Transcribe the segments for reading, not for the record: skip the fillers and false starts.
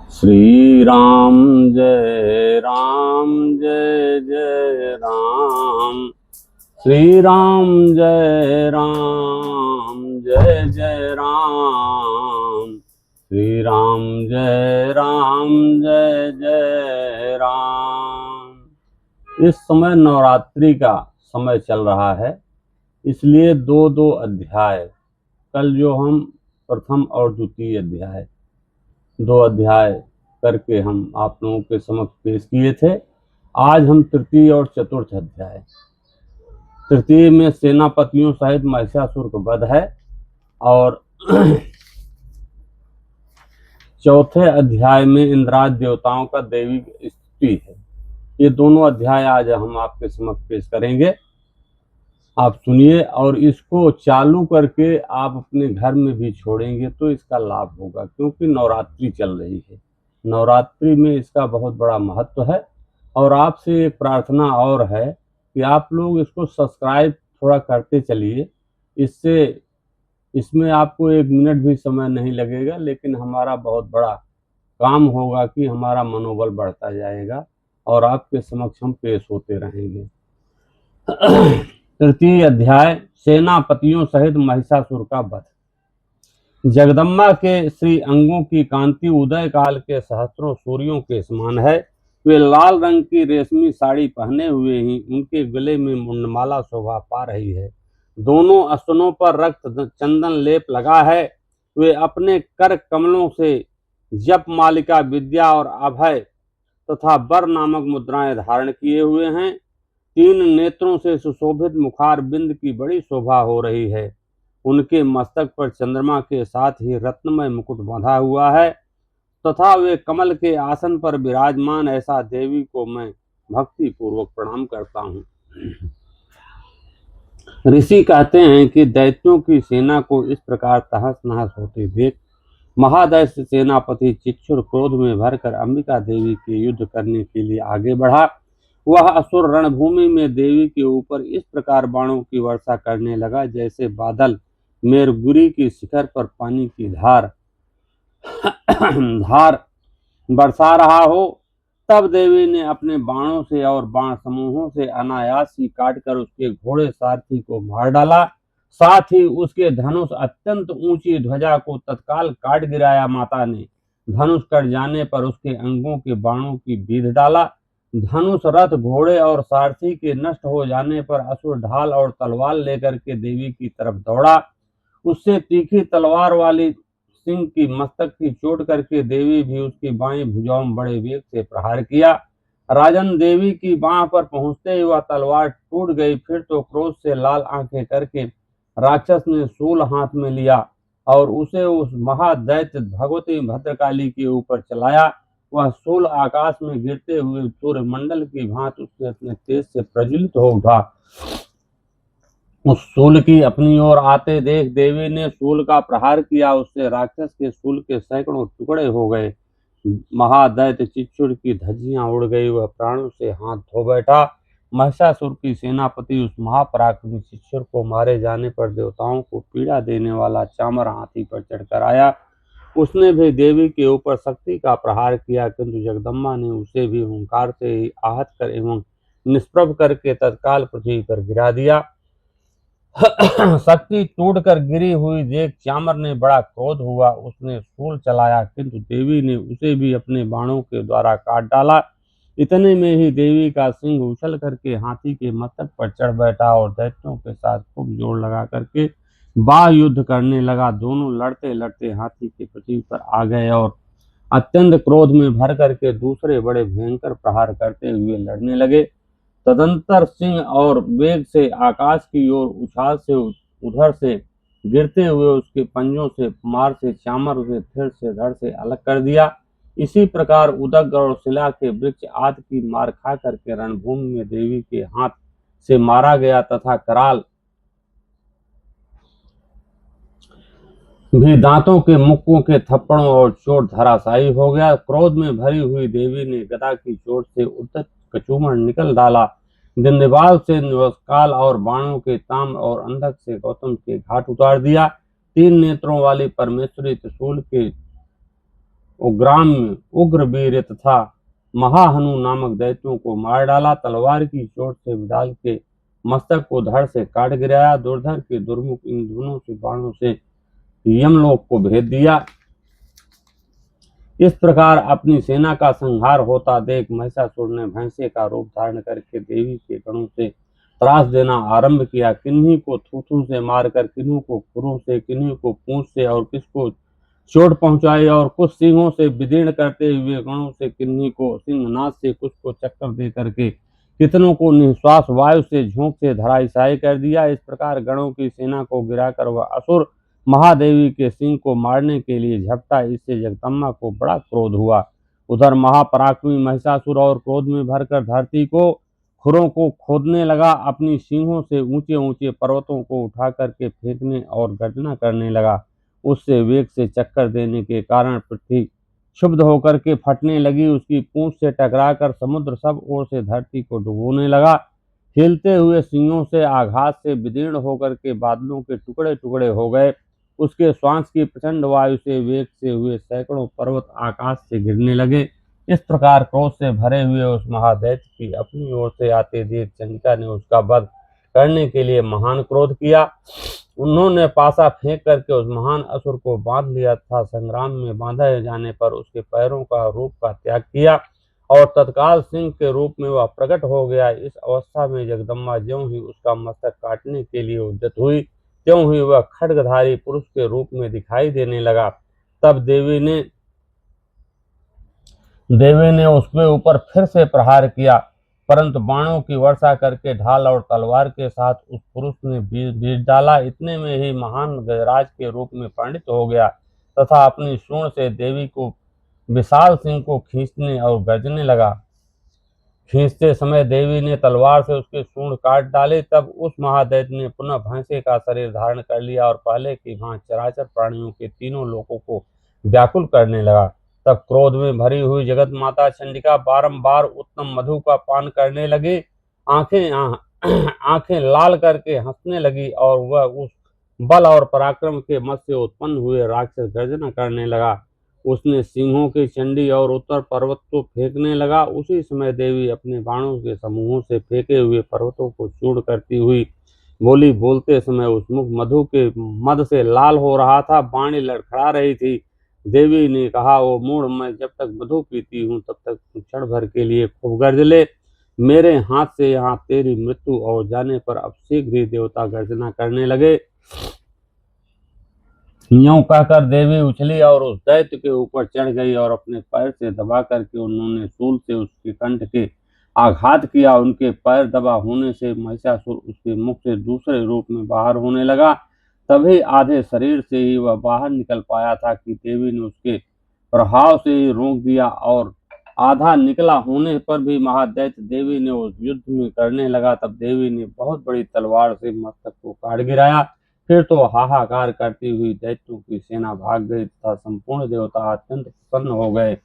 श्री राम जय राम जय जय राम। श्री राम जय राम जय जय राम। श्री राम जय राम जय जय राम। इस समय नवरात्रि का समय चल रहा है, इसलिए दो अध्याय कल जो हम प्रथम और द्वितीय अध्याय 2 अध्याय करके हम आप लोगों के समक्ष पेश किए थे। आज हम तृतीय और चतुर्थ अध्याय, तृतीय में सेनापतियों सहित महिषासुर का वध है और चौथे अध्याय में इंद्राज देवताओं का देवी स्तुति है। ये दोनों अध्याय आज हम आपके समक्ष पेश करेंगे। आप सुनिए और इसको चालू करके आप अपने घर में भी छोड़ेंगे तो इसका लाभ होगा, क्योंकि नवरात्रि चल रही है। नवरात्रि में इसका बहुत बड़ा महत्व है। और आपसे एक प्रार्थना और है कि आप लोग इसको सब्सक्राइब थोड़ा करते चलिए। इसमें आपको 1 मिनट भी समय नहीं लगेगा, लेकिन हमारा बहुत बड़ा काम होगा कि हमारा मनोबल बढ़ता जाएगा और आपके समक्ष हम पेश होते रहेंगे। तृतीय अध्याय, सेनापतियों सहित महिषासुर का वध। जगदम्बा के श्री अंगों की कांति उदय काल के सहस्त्रों सूर्यों के समान है। वे लाल रंग की रेशमी साड़ी पहने हुए ही उनके गले में मुंडमाला शोभा पा रही है। दोनों स्तनों पर रक्त चंदन लेप लगा है। वे अपने कर कमलों से जप मालिका, विद्या और अभय तथा वर नामक मुद्राएं धारण किए हुए हैं। 3 नेत्रों से सुशोभित मुखार बिंद की बड़ी शोभा हो रही है। उनके मस्तक पर चंद्रमा के साथ ही रत्नमय मुकुट बंधा हुआ है तथा वे कमल के आसन पर विराजमान। ऐसा देवी को मैं भक्ति पूर्वक प्रणाम करता हूँ। ऋषि कहते हैं कि दैत्यों की सेना को इस प्रकार तहस नहस होते देख महादैत्य सेनापति चिक्षुर क्रोध में भरकर अंबिका देवी के युद्ध करने के लिए आगे बढ़ा। वह असुर रणभूमि में देवी के ऊपर इस प्रकार बाणों की वर्षा करने लगा जैसे बादल मेरुगिरी की शिखर पर पानी की धार बरसा रहा हो। तब देवी ने अपने बाणों से और बाण समूहों से अनायास ही काटकर उसके घोड़े सारथी को मार डाला। साथ ही उसके धनुष अत्यंत ऊंची ध्वजा को तत्काल काट गिराया। माता ने धनुष कट जाने पर उसके अंगों के बाणों की बीध डाला। धनुष, रथ, घोड़े और सारथी के नष्ट हो जाने पर असुर ढाल और तलवार लेकर के देवी की तरफ दौड़ा। उससे तीखी तलवार वाली सिंह की मस्तक की चोट करके देवी भी उसकी बाएं भुजाओं में बड़े वेग से प्रहार किया। राजन, देवी की बाह पर पहुंचते ही वह तलवार टूट गई। फिर तो क्रोध से लाल आंखें करके राक्षस ने शूल हाथ में लिया और उसे उस महादैत्य भगवती भद्रकाली के ऊपर चलाया। वह शूल आकाश में गिरते हुए सूर्य मंडल की भांति उससे अपने तेज से प्रज्वलित हो उठा। उस शूल की अपनी ओर आते देख देवी ने शूल का प्रहार किया। उससे राक्षस के शूल के सैकड़ों टुकड़े हो गए। महादैत्य चिक्षुर की धज्जियां उड़ गई। वह प्राणों से हाथ धो बैठा। महिषासुर की सेनापति उस महापराक्रमी चिक्षुर को मारे जाने पर देवताओं को पीड़ा देने वाला चामर हाथी पर चढ़कर आया। उसने भी देवी के ऊपर शक्ति का प्रहार किया, किंतु जगदम्बा ने उसे भी हुंकार से ही आहत कर एवं निष्प्रभ करके तत्काल पृथ्वी पर गिरा दिया। शक्ति टूटकर गिरी हुई देख चामर ने बड़ा क्रोध हुआ। उसने शूल चलाया, किंतु देवी ने उसे भी अपने बाणों के द्वारा काट डाला। इतने में ही देवी का सिंह उछल करके हाथी के मस्तक पर चढ़ बैठा और दैत्यों के साथ खूब जोर लगा करके बाह युद्ध करने लगा। दोनों लड़ते लड़ते हाथी की पृथ्वी पर आ गए और अत्यंत क्रोध में भर करके दूसरे बड़े भयंकर प्रहार करते हुए लड़ने लगे। तदंतर सिंह और वेग से आकाश की ओर उछाल से उधर से गिरते हुए उसके पंजों से मार से चामर उसे फिर से धड़ से अलग कर दिया। इसी प्रकार उदक और शिला के वृक्ष आदि की मार खा करके रणभूमि में देवी के हाथ से मारा गया तथा कराल भी दांतों के मुक्कों के थप्पड़ों और चोट धराशायी हो गया। क्रोध में भरी हुई देवी ने गदा की चोट से उद्धत कचूमर निकल डाला। दिंदीवाल से निवस्काल और बाणों के ताम और अंधक से गौतम के घाट उतार दिया। 3 नेत्रों वाली परमेश्वरी त्रिशूल के उग्राम उग्रवीर तथा महाहनु नामक दैत्यों को मार डाला। तलवार की चोट से विडाल के मस्तक को धड़ से काट गिराया। दुर्धर के दुर्मुख इन दोनों से बाणों से यमलोक को भेज दिया। इस प्रकार अपनी सेना का संहार होता देख महिषासुर ने भैंसे का रूप धारण करके देवी के गणों से त्रास देना आरंभ किया। किन्हीं को थूथू से मारकर, किन्हीं को खुरों से, किन्हीं को पूंछ से और किसको चोट पहुंचाई, और कुछ सिंहों से विदीर्ण करते हुए गणों से किन्हीं को सिंहनाद से, कुछ को चक्कर दे करके, कितनों को निश्वास वायु से झोंक से धराशायी कर दिया। इस प्रकार गणों की सेना को गिराकर वह असुर महादेवी के सिंह को मारने के लिए झपटा। इससे जगदम्बा को बड़ा क्रोध हुआ। उधर महापराक्रमी महिषासुर और क्रोध में भरकर धरती को खुरों को खोदने लगा। अपनी सींगों से ऊंचे ऊंचे पर्वतों को उठा करके फेंकने और गर्जना करने लगा। उससे वेग से चक्कर देने के कारण पृथ्वी क्षुब्ध होकर के फटने लगी। उसकी पूंछ से टकराकर समुद्र सब ओर से धरती को डुबोने लगा। हिलते हुए सिंहों से आघात से विदीर्ण होकर के बादलों के टुकड़े टुकड़े हो गए। उसके श्वास की प्रचंड वायु से वेग से हुए सैकड़ों पर्वत आकाश से गिरने लगे। इस प्रकार क्रोध से भरे हुए उस महादैत्य की अपनी ओर से आते देख चंडिका ने उसका वध करने के लिए महान क्रोध किया। उन्होंने पासा फेंक करके उस महान असुर को बांध लिया था। संग्राम में बांधे जाने पर उसके पैरों का रूप का त्याग किया और तत्काल सिंह के रूप में वह प्रकट हो गया। इस अवस्था में जगदम्बा ज्यों ही उसका मस्तक काटने के लिए उद्यत हुई, त्यों ही वह खड्गधारी पुरुष के रूप में दिखाई देने लगा। तब देवी ने उसके ऊपर फिर से प्रहार किया, परंतु बाणों की वर्षा करके ढाल और तलवार के साथ उस पुरुष ने बीज डाला। इतने में ही महान गजराज के रूप में परिणित हो गया तथा अपनी सूंड से देवी को विशाल सिंह को खींचने और गरजने लगा। खींचते समय देवी ने तलवार से उसके सूंड काट डाले। तब उस महादैत्य ने पुनः भैंसे का शरीर धारण कर लिया और पहले की भांति चराचर प्राणियों के तीनों लोकों को व्याकुल करने लगा। तब क्रोध में भरी हुई जगत माता चंडिका बारंबार उत्तम मधु का पान करने लगी। आंखें लाल करके हंसने लगी और वह उस बल और पराक्रम के मत से उत्पन्न हुए राक्षस गर्जना करने लगा। उसने सिंहों की चंडी और उत्तर पर्वत को फेंकने लगा। उसी समय देवी अपने बाणों के समूहों से फेंके हुए पर्वतों को चूर्ण करती हुई बोली। बोलते समय उस मुख मधु के मद से लाल हो रहा था, वाणी लड़खड़ा रही थी। देवी ने कहा, ओ मूढ़, मैं जब तक मधु पीती हूँ तब तक क्षण भर के लिए खूब गर्ज ले। मेरे हाथ से यहाँ तेरी मृत्यु हो जाने पर अब शीघ्र ही देवता गर्जना करने लगे। यूं कहकर देवी उछली और उस दैत्य के ऊपर चढ़ गई और अपने पैर से दबा करके उन्होंने शूल से उसके कंठ के आघात किया। उनके पैर दबा होने से महिषासुर उसके मुख से दूसरे रूप में बाहर होने लगा। तभी आधे शरीर से ही वह बाहर निकल पाया था कि देवी ने उसके प्रभाव से ही रोक दिया, और आधा निकला होने पर भी महादैत्य देवी ने उस युद्ध में करने लगा। तब देवी ने बहुत बड़ी तलवार से मस्तक को काट गिराया। फिर तो हाहाकार करती हुई दैत्यों की सेना भाग गई तथा संपूर्ण देवता अत्यंत प्रसन्न हो गए।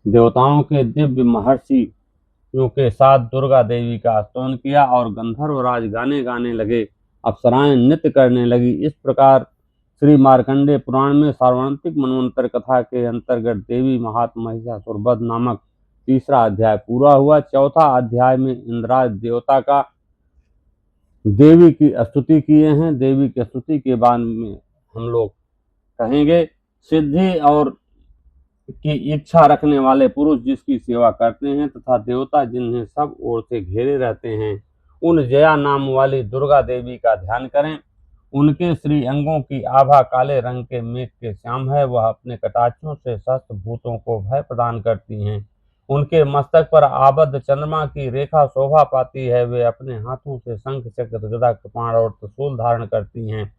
देवताओं के दिव्य महर्षियों के साथ दुर्गा देवी का स्तवन किया और गंधर्वराज गाने गाने लगे, अप्सराएं नृत्य करने लगी। इस प्रकार श्री मार्कंडेय पुराण में सार्वणिक मनवंतर कथा के अंतर्गत देवी महात्मा महिषासुर वध नामक तीसरा अध्याय पूरा हुआ। चौथा अध्याय में इंद्राज देवता का देवी की स्तुति किए हैं। देवी की स्तुति के बाद में हम लोग कहेंगे, सिद्धि और की इच्छा रखने वाले पुरुष जिसकी सेवा करते हैं तथा देवता जिन्हें सब ओर से घेरे रहते हैं, उन जया नाम वाली दुर्गा देवी का ध्यान करें। उनके श्री अंगों की आभा काले रंग के मेघ के श्याम है। वह अपने कटाक्षों से सहस्त्र भूतों को भय प्रदान करती हैं। उनके मस्तक पर आबद्ध चंद्रमा की रेखा शोभा पाती है। वे अपने हाथों से शंख चक्र गदा कृपाण और त्रिशूल धारण करती हैं।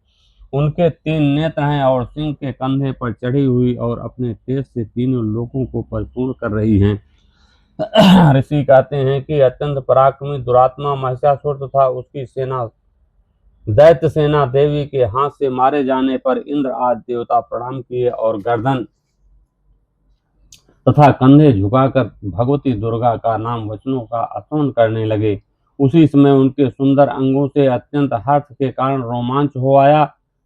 उनके 3 नेत्र हैं और सिंह के कंधे पर चढ़ी हुई और अपने तेज से तीनों लोगों को परिपूर्ण कर रही हैं। ऋषि कहते हैं कि अत्यंत पराक्रमी दुरात्मा महिषासुर तथा उसकी सेना दैत्य सेना देवी के हाथ से मारे जाने पर इंद्र आदि देवता प्रणाम किए और गर्दन तथा कंधे झुकाकर भगवती दुर्गा का नाम वचनों का आचरण करने लगे। उसी समय उनके सुंदर अंगों से अत्यंत हर्ष के कारण रोमांच हो आया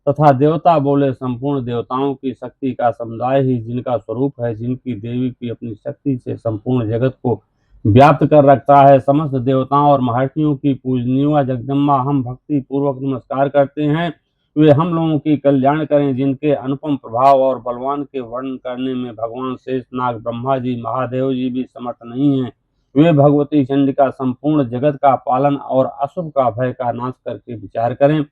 तथा देवता बोले, संपूर्ण देवताओं की शक्ति का समुदाय ही जिनका स्वरूप है, जिनकी देवी की अपनी शक्ति से संपूर्ण जगत को व्याप्त कर रखता है। समस्त देवताओं और महर्षियों की पूजनीय जगदम्बा हम भक्ति पूर्वक नमस्कार करते हैं। वे हम लोगों की कल्याण करें, जिनके अनुपम प्रभाव और बलवान के वर्णन करने में भगवान शेषनाग, ब्रह्मा जी, महादेव जी भी समर्थ नहीं हैं। वे भगवती चंडिका संपूर्ण जगत का पालन और अशुभ का भय का नाश करके विचार करें।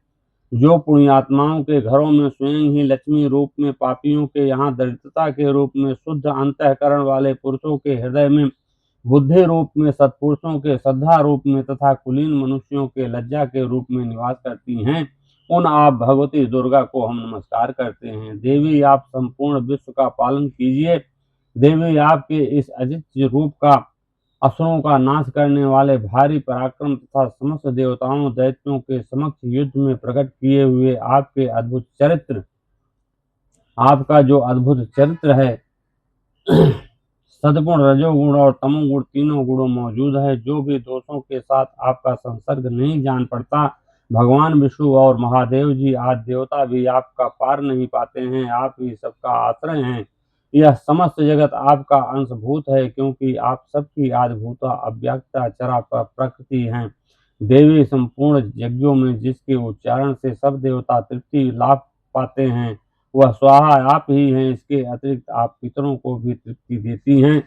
जो पुण्यात्माओं के घरों में स्वयं ही लक्ष्मी रूप में, पापियों के यहाँ दरिद्रता के रूप में, शुद्ध अंतःकरण वाले पुरुषों के हृदय में बुद्धि रूप में, सत्पुरुषों के श्रद्धा रूप में तथा कुलीन मनुष्यों के लज्जा के रूप में निवास करती हैं, उन आप भगवती दुर्गा को हम नमस्कार करते हैं। देवी, आप संपूर्ण विश्व का पालन कीजिए। देवी, आपके इस अजित रूप का असुरों का नाश करने वाले भारी पराक्रम तथा समस्त देवताओं दैत्यों के समक्ष युद्ध में प्रकट किए हुए आपके अद्भुत चरित्र, आपका जो अद्भुत चरित्र है, सद्गुण, रजोगुण और तमोगुण तीनों गुणों मौजूद है। जो भी दोषों के साथ आपका संसर्ग नहीं जान पड़ता, भगवान विष्णु और महादेव जी आदि देवता भी आपका पार नहीं पाते हैं। आप ही सबका आश्रय हैं। यह समस्त जगत आपका अंशभूत है, क्योंकि आप सबकी आदिभूता अव्यक्ता चरा प्रकृति हैं। देवी, संपूर्ण यज्ञों में जिसके उच्चारण से सब देवता तृप्ति लाभ पाते हैं, वह स्वाहा आप ही हैं। इसके अतिरिक्त आप पितरों को भी तृप्ति देती हैं।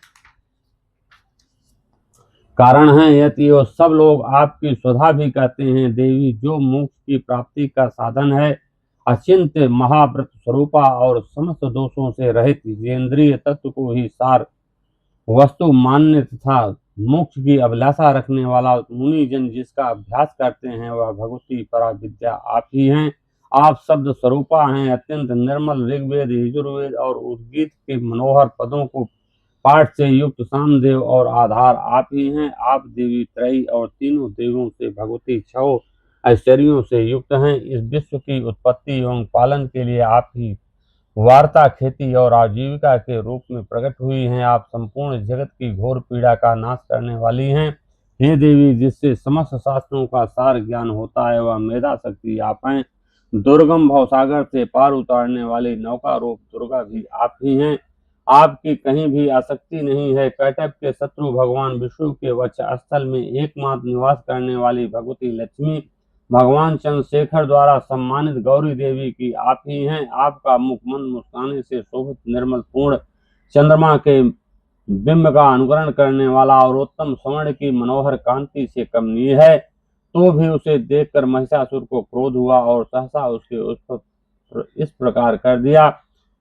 कारण है यदि वो सब लोग आपकी स्वधा भी कहते हैं। देवी, जो मोक्ष की प्राप्ति का साधन है, अचिंत्य महाव्रत स्वरूपा और समस्त दोषों से रहित इंद्रिय तत्व को ही सार वस्तु मान्य तथा मोक्ष की अभिलाषा रखने वाला मुनिजन जिसका अभ्यास करते हैं, वह भगवती परा विद्या आप ही हैं। आप शब्द स्वरूपा हैं। अत्यंत निर्मल ऋग्वेद, यजुर्वेद और उद्गीत के मनोहर पदों को पाठ से युक्त सामदेव और आधार आप ही हैं। आप देवी त्रयी और तीनों देवों से भगवती छह ऐश्वर्यों से युक्त हैं। इस विश्व की उत्पत्ति एवं पालन के लिए आप ही वार्ता, खेती और आजीविका के रूप में प्रकट हुई हैं। आप संपूर्ण जगत की घोर पीड़ा का नाश करने वाली हैं। हे देवी, जिससे समस्त शास्त्रों का सार ज्ञान होता है, वह मेधा शक्ति आप हैं। दुर्गम भवसागर से पार उतारने वाली नौका रूप दुर्गा भी आप ही हैं। आपकी कहीं भी आसक्ति नहीं है। कैटभ के शत्रु भगवान विष्णु के वक्ष स्थल में एकमात्र निवास करने वाली भगवती लक्ष्मी, भगवान चंद्रशेखर द्वारा सम्मानित गौरी देवी की आप ही हैं। आपका मुख मंद मुस्काने से शोभित निर्मल पूर्ण चंद्रमा के बिंब का अनुकरण करने वाला और उत्तम स्वर्ण की मनोहर कांति से कमनीय है। तो भी उसे देखकर महिषासुर को क्रोध हुआ और सहसा उसके उस पर इस प्रकार कर दिया।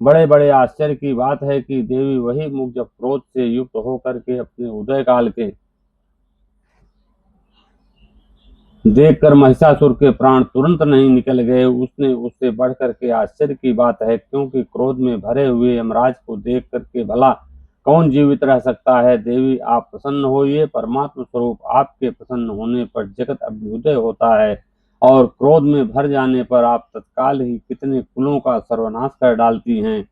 बड़े बड़े आश्चर्य की बात है कि देवी वही मुख जब क्रोध से युक्त होकर के अपने उदय काल के देखकर महिषासुर के प्राण तुरंत नहीं निकल गए, उसने उससे बढ़ करके आश्चर्य की बात है, क्योंकि क्रोध में भरे हुए यमराज को देख करके भला कौन जीवित रह सकता है। देवी, आप प्रसन्न होइए। परमात्मा स्वरूप आपके प्रसन्न होने पर जगत अभ्युदय होता है और क्रोध में भर जाने पर आप तत्काल ही कितने कुलों का सर्वनाश कर डालती हैं।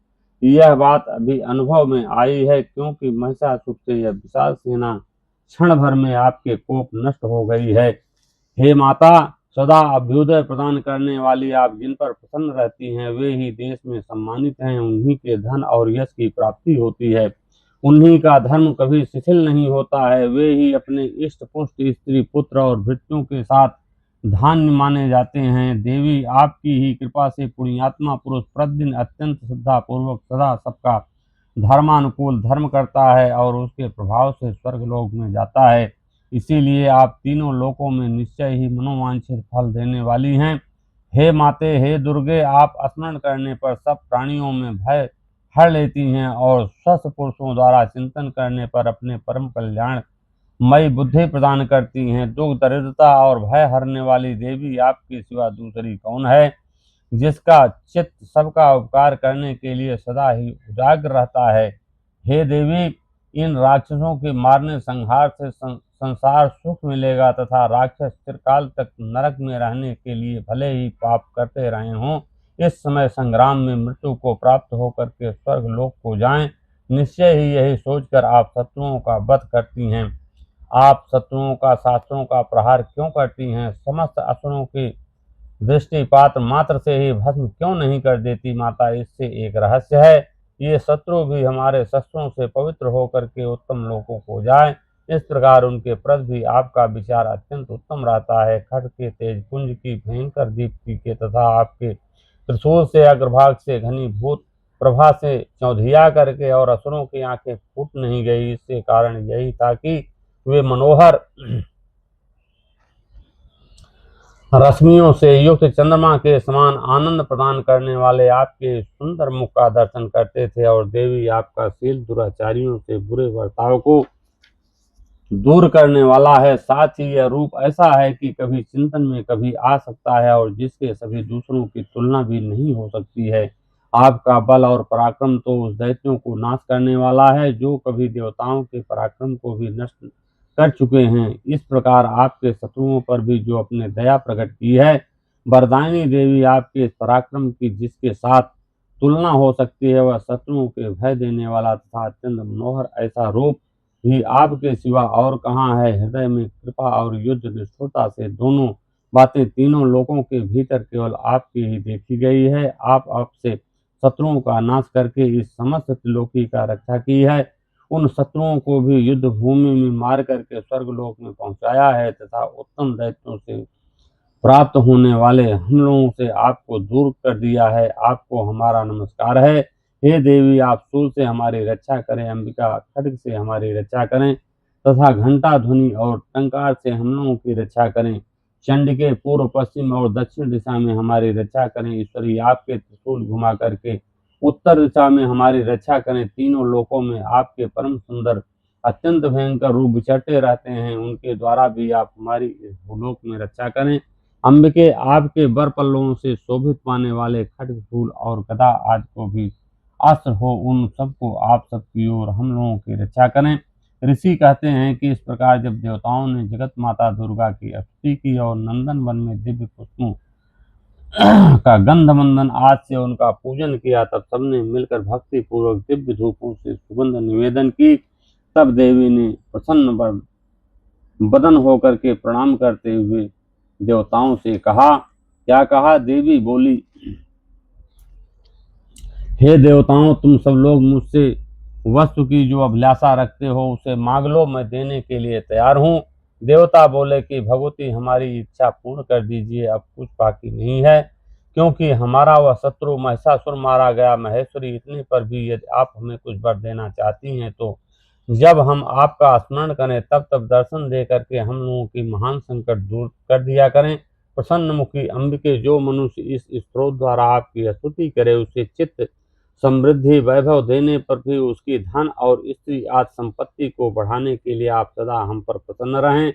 यह बात अभी अनुभव में आई है, क्योंकि महिषासुर से यह विशाल सेना क्षण भर में आपके कोप नष्ट हो गई है। हे माता, सदा अभ्युदय प्रदान करने वाली आप जिन पर प्रसन्न रहती हैं, वे ही देश में सम्मानित हैं। उन्हीं के धन और यश की प्राप्ति होती है। उन्हीं का धर्म कभी शिथिल नहीं होता है। वे ही अपने इष्ट पुष्ट स्त्री पुत्र और भृत्यों के साथ धान्य माने जाते हैं। देवी, आपकी ही कृपा से पुण्यात्मा पुरुष प्रतिदिन अत्यंत श्रद्धा पूर्वक सदा सबका धर्मानुकूल धर्म करता है और उसके प्रभाव से स्वर्गलोक में जाता है। इसीलिए आप तीनों लोकों में निश्चय ही मनोवांछित फल देने वाली हैं। हे माते, हे दुर्गे, आप स्मरण करने पर सब प्राणियों में भय हर लेती हैं और स्वस्थ पुरुषों द्वारा चिंतन करने पर अपने परम कल्याण मई बुद्धि प्रदान करती हैं। दुख, दरिद्रता और भय हरने वाली देवी आपके सिवा दूसरी कौन है, जिसका चित्त सबका उपकार करने के लिए सदा ही उजागर रहता है। हे देवी, इन राक्षसों के मारने संहार से संसार सुख मिलेगा तथा राक्षस चिरकाल तक नरक में रहने के लिए भले ही पाप करते रहे हों, इस समय संग्राम में मृत्यु को प्राप्त होकर के स्वर्ग लोक को जाएं। निश्चय ही यही सोचकर आप शत्रुओं का वध करती हैं। आप शत्रुओं का शास्त्रों का प्रहार क्यों करती हैं? समस्त असुरों के दृष्टिपात मात्र से ही भस्म क्यों नहीं कर देती माता, इससे एक रहस्य है। ये शत्रु भी हमारे शस्त्रों से पवित्र होकर के उत्तम लोकों को जाए, इस प्रकार उनके प्रति भी आपका विचार अत्यंत उत्तम रहता है। खड्ग के तेज पुंज की भयंकर दीप्ति के तथा आपके त्रिशूल से अग्रभाग से घनीभूत प्रभा से चौधिया करके और असुरों की आंखें फूट नहीं गई, इससे कारण यही था कि वे मनोहर रश्मियों से युक्त चंद्रमा के समान आनंद प्रदान करने वाले आपके सुंदर मुख का दर्शन करते थे। और देवी आपका शील दुराचारियों से बुरे बर्ताव को दूर करने वाला है। साथ ही यह रूप ऐसा है कि कभी चिंतन में कभी आ सकता है और जिसके सभी दूसरों की तुलना भी नहीं हो सकती है। आपका बल और पराक्रम तो उस दैत्यों को नाश करने वाला है जो कभी देवताओं के पराक्रम को भी नष्ट कर चुके हैं। इस प्रकार आपके शत्रुओं पर भी जो अपने दया प्रकट की है। वरदायिनी देवी आपके इस पराक्रम की जिसके साथ तुलना हो सकती है, वह शत्रुओं के भय देने वाला तथा अत्यंत मनोहर ऐसा रूप भी आपके सिवा और कहाँ है। हृदय में कृपा और युद्ध निष्ठुरता से दोनों बातें तीनों लोकों के भीतर केवल आपकी ही देखी गई है। आप आपसे शत्रुओं का नाश करके इस समस्त त्रिलोकी का रक्षा की है, उन शत्रुओं को भी युद्ध भूमि में मार करके स्वर्गलोक में पहुंचाया है तथा उत्तम दैत्यों से प्राप्त होने वाले हम लोगों से आपको दूर कर दिया है। आपको हमारा नमस्कार है। हे देवी, आप सूल से हमारी रक्षा करें, अंबिका खड्ग से हमारी रक्षा करें तथा घंटा ध्वनि और टंकार से हम लोगों की रक्षा करें। चंडिके पूर्व पश्चिम और दक्षिण दिशा में हमारी रक्षा करें। ईश्वरी, आपके त्रिशूल घुमा करके उत्तर दिशा में हमारी रक्षा करें। तीनों लोकों में आपके परम सुंदर अत्यंत भयंकर रूप विचरते रहते हैं, उनके द्वारा भी आप हमारी इस भूलोक में रक्षा करें। अंबिके, आपके बर पल्लवों से शोभित पाने वाले खड्ग फूल और गदा आदि को भी अस्त्र हो, उन सबको आप सबकी ओर हम लोगों की रक्षा करें। ऋषि कहते हैं कि इस प्रकार जब देवताओं ने जगत माता दुर्गा की स्तुति की और नंदन वन में दिव्य पुष्पों का गंधमंदन आज से उनका पूजन किया, तब सबने मिलकर भक्ति पूर्वक दिव्य धूपों से सुगंध निवेदन की। तब देवी ने प्रसन्न बदन होकर के प्रणाम करते हुए देवताओं से कहा। क्या कहा? देवी बोली, हे देवताओं, तुम सब लोग मुझसे वस्तु की जो अभिलाषा रखते हो उसे मांग लो, मैं देने के लिए तैयार हूँ। देवता बोले कि भगवती, हमारी इच्छा पूर्ण कर दीजिए, अब कुछ बाकी नहीं है, क्योंकि हमारा वह शत्रु महिषासुर मारा गया। महेश्वरी, इतने पर भी यदि आप हमें कुछ वर देना चाहती हैं तो जब हम आपका स्मरण करें तब तब दर्शन दे करके हम लोगों की महान संकट दूर कर दिया करें। प्रसन्न मुखी अंबिके, जो मनुष्य इस स्त्रोत द्वारा आपकी स्तुति करे उसे चित्त समृद्धि वैभव देने पर भी उसकी धन और स्त्री आदि संपत्ति को बढ़ाने के लिए आप सदा हम पर प्रसन्न रहें।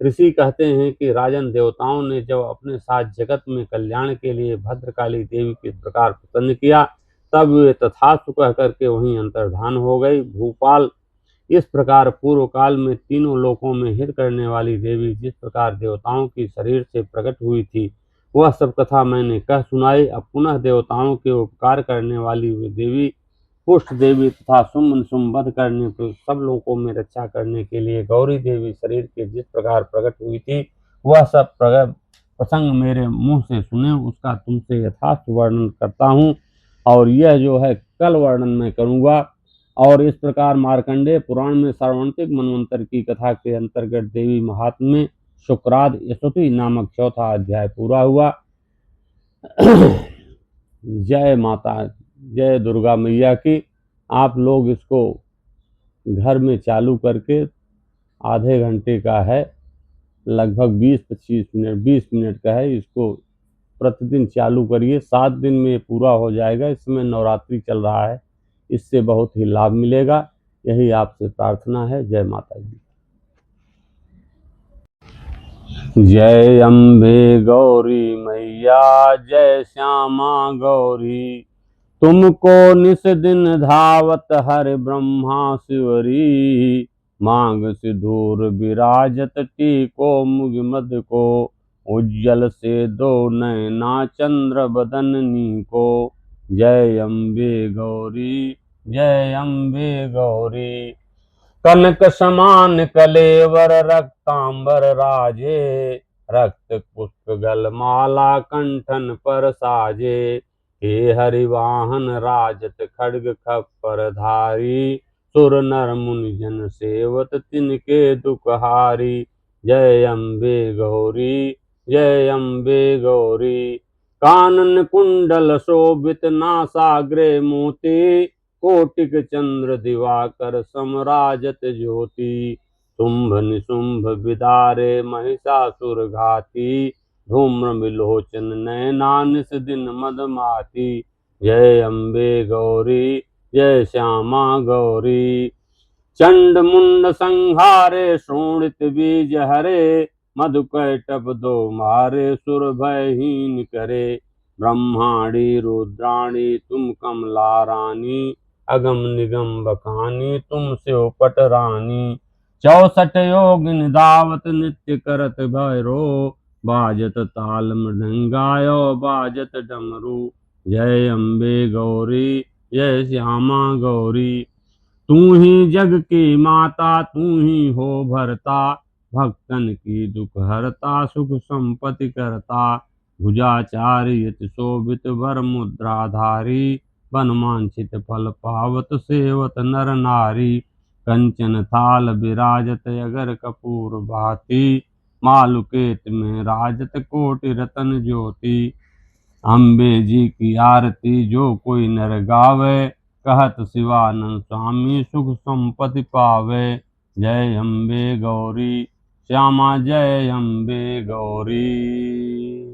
ऋषि कहते हैं कि राजन, देवताओं ने जब अपने साथ जगत में कल्याण के लिए भद्रकाली देवी के प्रकार प्रसन्न किया, तब वे तथास्तु कह करके वहीं अंतर्धान हो गई। भूपाल, इस प्रकार पूर्व काल में तीनों लोकों में हित करने वाली देवी जिस प्रकार देवताओं की शरीर से प्रकट हुई थी, वह सब कथा मैंने कह सुनाई। अब पुनः देवताओं के उपकार करने वाली वे देवी पुष्ट देवी तथा सुम वध करने पर सब लोगों में रक्षा करने के लिए गौरी देवी शरीर के जिस प्रकार प्रकट हुई थी, वह सब प्रसंग मेरे मुंह से सुने, उसका तुमसे यथार्थ वर्णन करता हूँ। और यह जो है कल वर्णन मैं करूँगा। और इस प्रकार मार्कंडेय पुराण में सार्वंतिक मनवंतर की कथा के अंतर्गत देवी महात्म्य शुक्राद स्तुति नामक चौथा अध्याय पूरा हुआ। जय माता, जय दुर्गा मैया की। आप लोग इसको घर में चालू करके, आधे घंटे का है, लगभग 20-25 मिनट 20 मिनट का है, इसको प्रतिदिन चालू करिए। 7 दिन में पूरा हो जाएगा। इस समय नवरात्रि चल रहा है, इससे बहुत ही लाभ मिलेगा। यही आपसे प्रार्थना है। जय माता दी। जय अम्बे गौरी मैया, जय श्यामा गौरी, तुमको निस दिन धावत हर ब्रह्मा शिवरी, मांग सिधूर विराजत टीको मुग मद को, उज्जल से दो नयना चंद्र बदननी को। जय अम्बे गौरी, जय अम्बे गौरी, कनक समान कलेवर रक्तांबर राजे, रक्त पुष्प गल माला कंठन पर साजे। हे हरिवाहन राजत खड्ग खप्पर धारी, सुर नर मुनि जन सेवत तिनके दुखहारी। जय अम्बे गौरी, जय अम्बे गौरी। कानन कुंडल शोभित नासाग्रे मोती, कोटिक चंद्र दिवाकर समराजत ज्योति। शुंभ निशुंभ विदारे महिषासुर घाती, धूम्र विलोचन नयना निस दिन मदमाती। जय अम्बे गौरी, जय श्यामा गौरी। चंड मुंड संहारे शोणित बीज हरे, मधुकैटभ दो मारे सुर भयहीन करे। ब्रह्माणी रुद्राणी तुम कमला रानी, अगम निगम बखानी तुम शिव पट रानी। 64 योगिन दावत नित्य करत भैरो, बाजत ताल मृदंगायो बाजत डमरू। जय अम्बे गौरी, जय श्यामा गौरी। तू ही जग की माता, तू ही हो भरता, भक्तन की दुख हरता, सुख संपत्ति करता। भुजाचार्य शोभित वर मुद्राधारी, बन वांछित फल पावत सेवत नर नारी। कंचन थाल विराजत अगर कपूर भाती, मालुकेत में राजत कोटि रतन ज्योति। अम्बे जी की आरती जो कोई नर गावे, कहत शिवानंद स्वामी सुख संपत्ति पावे। जय अम्बे गौरी, श्यामा जय अम्बे गौरी।